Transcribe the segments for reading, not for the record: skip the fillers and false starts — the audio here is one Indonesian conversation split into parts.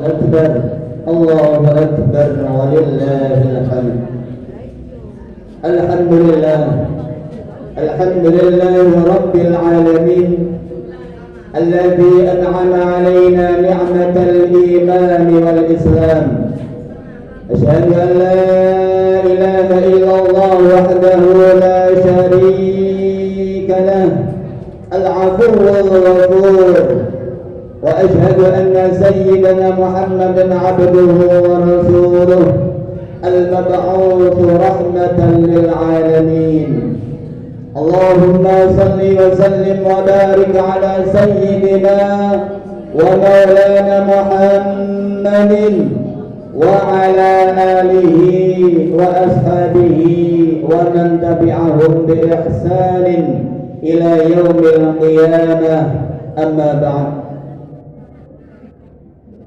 أكبر الله أكبر ولله الحمد. الحمد لله الحمد لله رب العالمين الذي أنعم علينا نعمة الإيمان والإسلام. أشهد أن لا إله إلا الله وحده لا شريك له العفو الغفور، وأشهد أن سيدنا محمدا عبده ورسوله المبعوث رحمة للعالمين. اللهم صل وسلم وبارك على سيدنا ومولانا محمد وعلى آله وأصحابه ومن تبعهم بإحسان إلى يوم القيامة. أما بعد،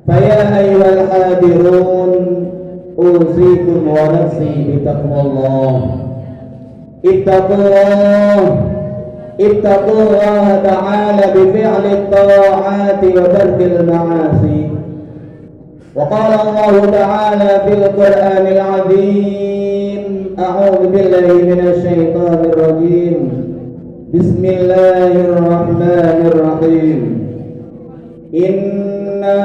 فيا أيها الحاضرون أوصيكم ونفسي بتقوى الله. اتقوا الله تعالى بفعل الطاعات وترك المعاصي. وقال الله تعالى في القرآن العظيم: أعوذ بالله من الشيطان الرجيم، بسم الله الرحمن الرحيم. إنا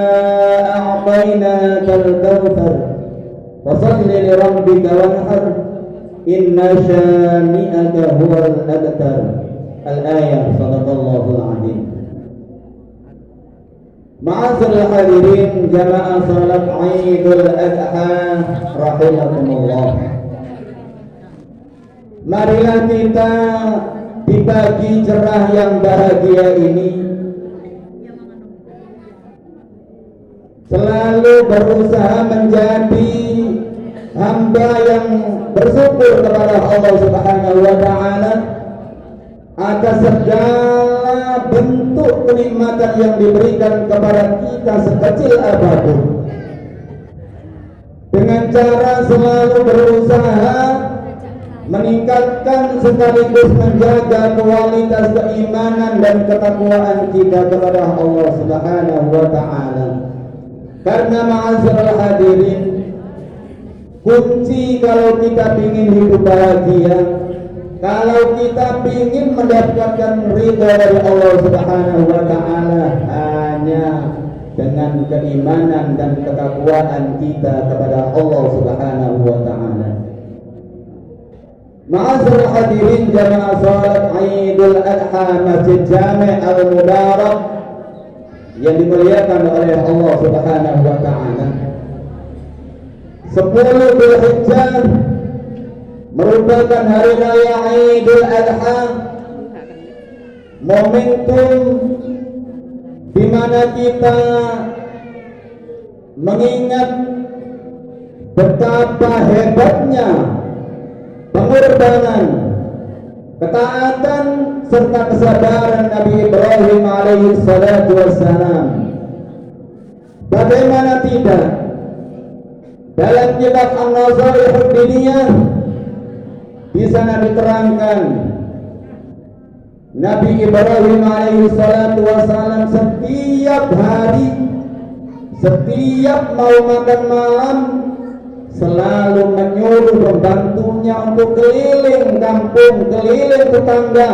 أعطيناك الكوثر فصل لربك وانحر إن شانئك هو الأبتر. الآية. صدق الله العظيم. Ma'asyiral hadirin jamaah salat Idul Adha rahimakumullah. Marilah kita di pagi cerah yang bahagia ini selalu berusaha menjadi hamba yang bersyukur kepada Allah Subhanahu wa taala atas segala bentuk kenikmatan yang diberikan kepada kita sekecil apapun, dengan cara selalu berusaha meningkatkan sekaligus menjaga kualitas keimanan dan ketakwaan kita kepada Allah Subhanahu wa taala. Karena ma'asyiral hadirin, kunci kalau kita ingin hidup bahagia, kalau kita ingin mendapatkan ridha dari Allah Subhanahu wa taala, hanya dengan keimanan dan ketakwaan kita kepada Allah Subhanahu wa taala. Ma'asyiral hadirin jamaah salat Idul Adha Masjid Jami' Al-Mubarak yang dimuliakan oleh Allah Subhanahu wa taala. 10 Dzulhijjah merupakan hari raya Idul Adha, momentum di mana kita mengingat betapa hebatnya pengorbanan, ketaatan serta kesabaran Nabi Ibrahim alaihi salatu wassalam. Bagaimana tidak, dalam kitab An-Nazair Diniyah di sana diterangkan Nabi Ibrahim alaihi salatu wassalam setiap hari, setiap mau makan malam, selalu menyuruh pembantunya untuk keliling kampung, keliling tetangga,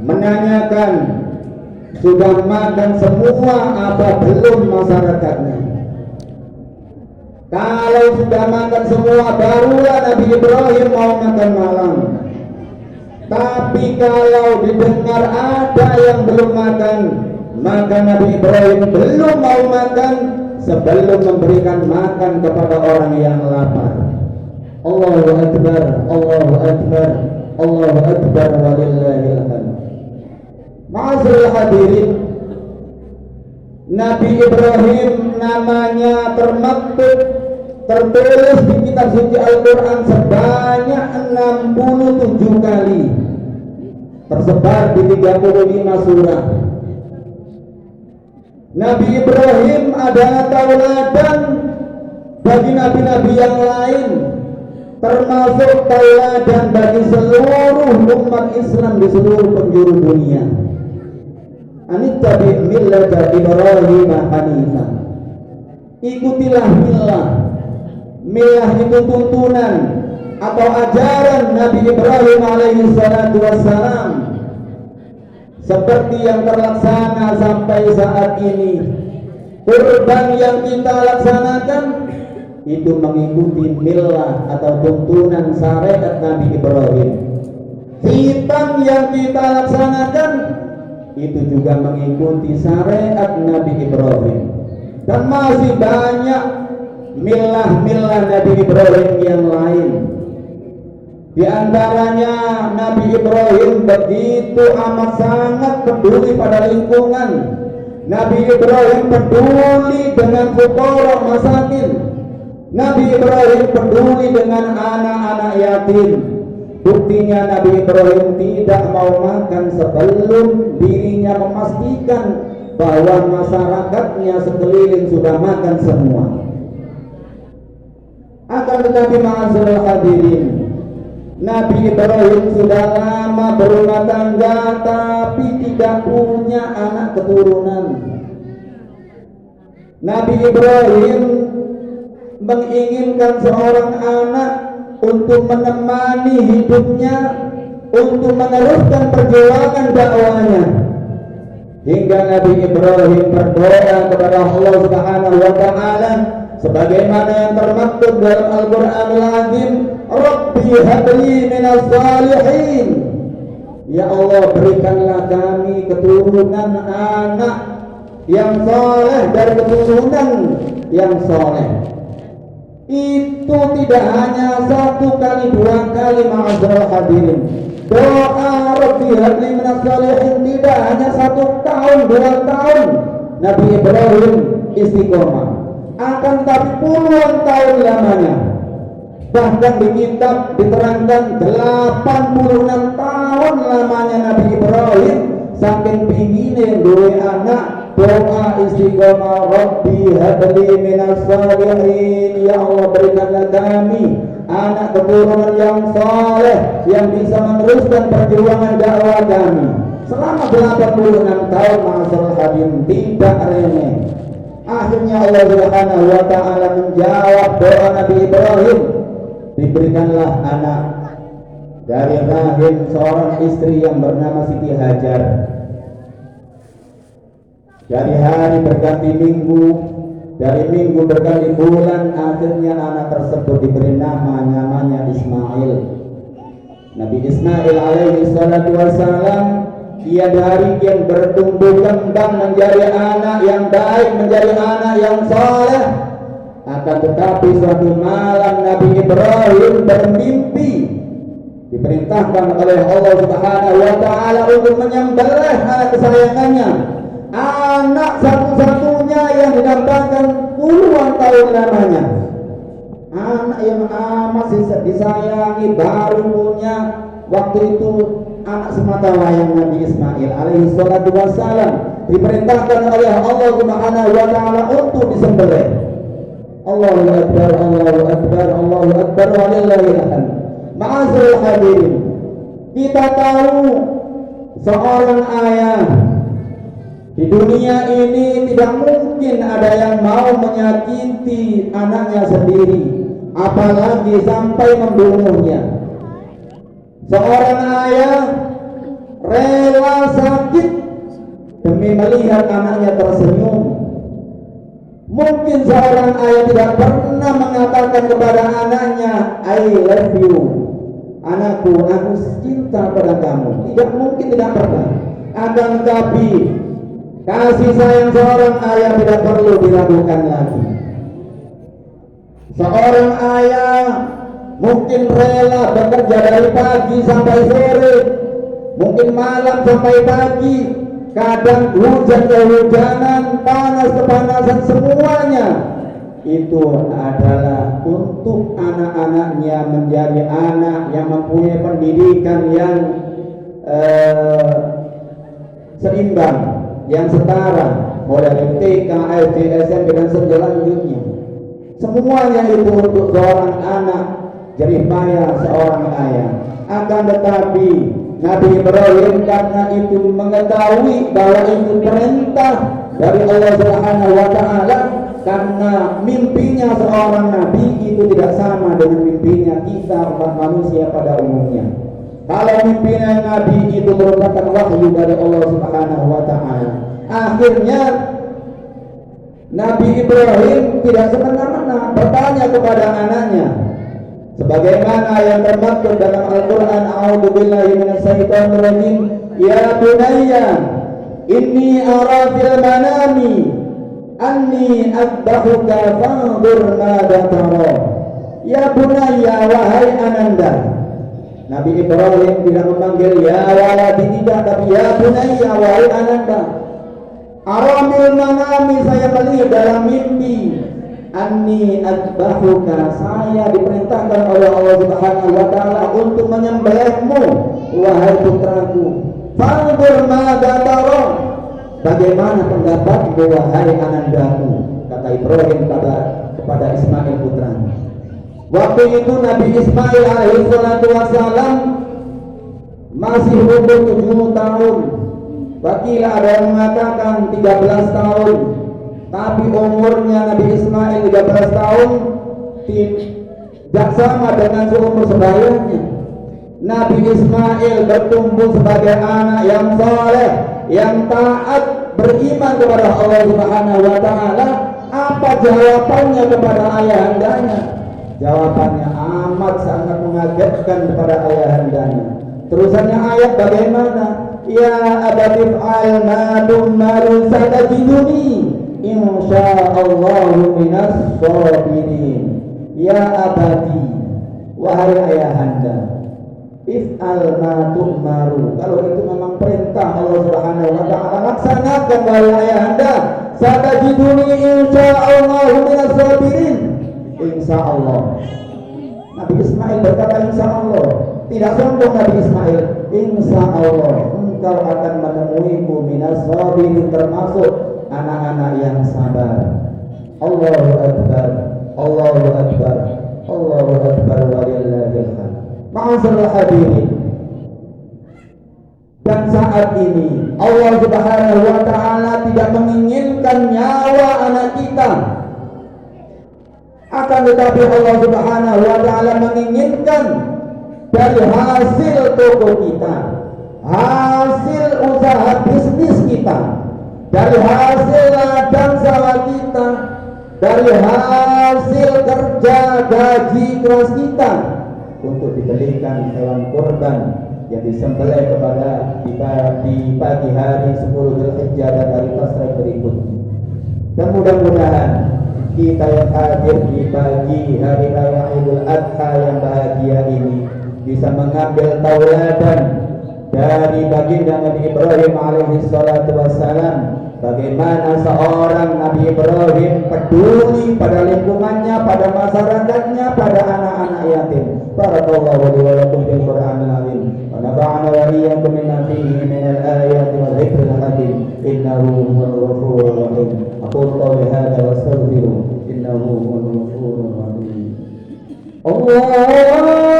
menanyakan sudah makan semua apa belum masyarakatnya. Kalau sudah makan semua, barulah Nabi Ibrahim mau makan malam. Tapi kalau didengar ada yang belum makan, maka Nabi Ibrahim belum mau makan sebelum memberikan makan kepada orang yang lapar. Allahu Akbar, Allahu Akbar, Allahu Akbar walillahil hamd. Ma'asyiral hadirin, Nabi Ibrahim namanya tertulis di kitab suci Al-Quran sebanyak 67 kali, tersebar di 35 surah. Nabi Ibrahim adalah tauladan bagi nabi-nabi yang lain, termasuk tauladan bagi seluruh umat Islam di seluruh penjuru dunia. Anittabi millata Ibrahim hanifan. ikutilah milah. Milah itu tuntunan atau ajaran Nabi Ibrahim alaihi salatu wassalam, seperti yang terlaksana sampai saat ini. Kurban yang kita laksanakan itu mengikuti milah atau tuntunan syariat Nabi Ibrahim. Khitan yang kita laksanakan itu juga mengikuti syariat Nabi Ibrahim. Dan masih banyak milah-milah Nabi Ibrahim yang lain. Di antaranya Nabi Ibrahim begitu amat sangat peduli pada lingkungan. Nabi Ibrahim peduli dengan fuqara masakin. Nabi Ibrahim peduli dengan anak-anak yatim. Buktinya Nabi Ibrahim tidak mau makan sebelum dirinya memastikan bahwa masyarakatnya sekeliling sudah makan semua. Akan tetapi ma'azirul hadirin, Nabi Ibrahim sudah lama berumah tangga tapi tidak punya anak keturunan. Nabi Ibrahim menginginkan seorang anak untuk menemani hidupnya, untuk meneruskan perjuangan dakwahnya. Hingga Nabi Ibrahim berdoa kepada Allah Subhanahu wa taala sebagaimana yang termaktub dalam Al-Qur'anul Azim, Rabbi habli minas salihin. Ya Allah, berikanlah kami keturunan anak yang saleh dari keturunan yang saleh. Itu tidak hanya satu kali, dua kali, ma'azral hadirin. Doa Rabbi habli minas salihin tidak hanya 1 tahun, 2 tahun Nabi Ibrahim istiqomah, akan tapi puluhan tahun lamanya. Bahkan di kitab diterangkan 86 tahun lamanya Nabi Ibrahim saking pinginnya duwe anak. Doa istiqomah, Rabbi habli minas salihin. Ya Allah, berikanlah kami anak keturunan yang saleh yang bisa meneruskan perjuangan dakwah kami. Selama 86 tahun ma'asyiral hadirin, tidak remeh. Akhirnya Allah Subhanahu wa taala menjawab doa Nabi Ibrahim. Diberikanlah anak dari rahim seorang istri yang bernama Siti Hajar. Dari hari berganti minggu, dari minggu berganti bulan, akhirnya anak tersebut diberi namanya Ismail. Nabi Ismail alaihi salatu wassalam, ia dari yang bertumbuh kembang menjadi anak yang baik, menjadi anak yang saleh. Akan tetapi suatu malam Nabi Ibrahim bermimpi, diperintahkan oleh Allah Subhanahu wa taala untuk menyembelih anak kesayangannya, anak satu-satunya yang didambakan puluhan tahun lamanya, anak yang amat disayangi, baru punya waktu itu anak semata wayang Nabi Ismail alaihi salatu wassalam, diperintahkan oleh Allah Subhanahu wa taala untuk disembelih. Allahu akbar, Allahu akbar, Allahu akbar, walillahil hamd. Ma'azirul hadirin, kita tahu seorang ayah di dunia ini tidak mungkin ada yang mau menyakiti anaknya sendiri, apalagi sampai membunuhnya. Seorang ayah rela sakit demi melihat anaknya tersenyum. Mungkin seorang ayah tidak pernah mengatakan kepada anaknya, I love you, anakku, aku cinta pada kamu. Tidak mungkin, tidak pernah. Akan tetapi kasih sayang seorang ayah tidak perlu diragukan lagi. Seorang ayah mungkin rela bekerja dari pagi sampai sore, mungkin malam sampai pagi, kadang hujan kehujanan, panas kepanasan, semuanya itu adalah untuk anak-anaknya menjadi anak yang mempunyai pendidikan yang seimbang, yang setara, mulai dari TK, SD, SMP dan selanjutnya. Semuanya itu untuk seorang anak, jerih payah seorang ayah. Akan tetapi Nabi Ibrahim karena itu mengetahui bahwa itu perintah dari Allah Subhanahu wa taala karena mimpinya seorang nabi itu tidak sama dengan mimpinya kita umat manusia pada umumnya. Kalau mimpinya nabi itu merupakan wahyu dari Allah Subhanahu wa taala, akhirnya Nabi Ibrahim tidak semena-mena bertanya kepada anaknya, sebagaimana yang termaktub dalam Al-Quran, A'udzubillahi minasyaitonir rajim, ya bunayya inni ara fil manami anni adbahuka fanzur madza tara. Ya bunayya, wahai ananda. Nabi Ibrahim tidak memanggil ya waladi, tidak, tapi ya bunayya, wahai ananda. Aramil manami, saya melihat dalam mimpi, anni adbahuka, saya diperintahkan oleh Allah Subhanahu wa taala untuk menyembelihmu wahai putraku. Fanzur madza tara, bagaimana pendapatmu wahai anandaku, kata Ibrahim kepada Ismail putranya. Waktu itu Nabi Ismail alaihi salatu wassalam masih umur 7 tahun. Wakilah ada yang mengatakan 13 tahun. Tapi umurnya Nabi Ismail 13 tahun tidak sama dengan seumur sebayanya. Nabi Ismail bertumbuh sebagai anak yang saleh, yang taat, beriman kepada Allah Subhanahu wa taala. Apa jawabannya kepada ayahandanya? Jawabannya amat sangat mengagetkan kepada ayahandanya. Terusannya ayat bagaimana? Ya abatif al ma tu'maru satajiduni insyaallahu minas sabirin. Ya abadi, wahai ayahanda, if'al ma tu'maru, kalau itu memang perintah Allah Subhanahu wa taala, laksanakan wahai ayahanda. Satajiduni insyaallahu minas sabirin. Insyaallah. Nabi Ismail berkata insyaallah. Tidak sombong Nabi Ismail. Insyaallah engkau akan menemuiku minas sabirin, termasuk anak-anak yang sabar. Allahu akbar, Allahu akbar, Allahu akbar walillahil hamd. Ma'asyiral hadirin, dan saat ini Allah Subhanahu wa taala tidak menginginkan nyawa anak kita, akan tetapi Allah Subhanahu wa taala menginginkan dari hasil toko kita, hasil usaha bisnis kita, dari hasil ladang sawah kita, dari hasil kerja gaji keras kita, untuk dibelikan hewan kurban yang disembelih kepada di pagi hari 10 Dzulhijjah dan hari Tasyrik berikutnya. Dan mudah-mudahan kita yang hadir di pagi hari raya Idul Adha yang bahagia ini bisa mengambil tauladan dari baginda Nabi Ibrahim alaihi salatu wassalam, bagaimana seorang Nabi Ibrahim peduli pada lingkungannya, pada masyarakatnya, pada anak-anak yatim. Barakallahu li wa lakum fil Qur'anil azim wa nafa'ana wa iyyakum bima fihi min al-ayati wa dzikril hakim innahu huwal ghafurur rahim. Aqulu qawli hadza wa astaghfiru innahu huwal ghafurur rahim. Allah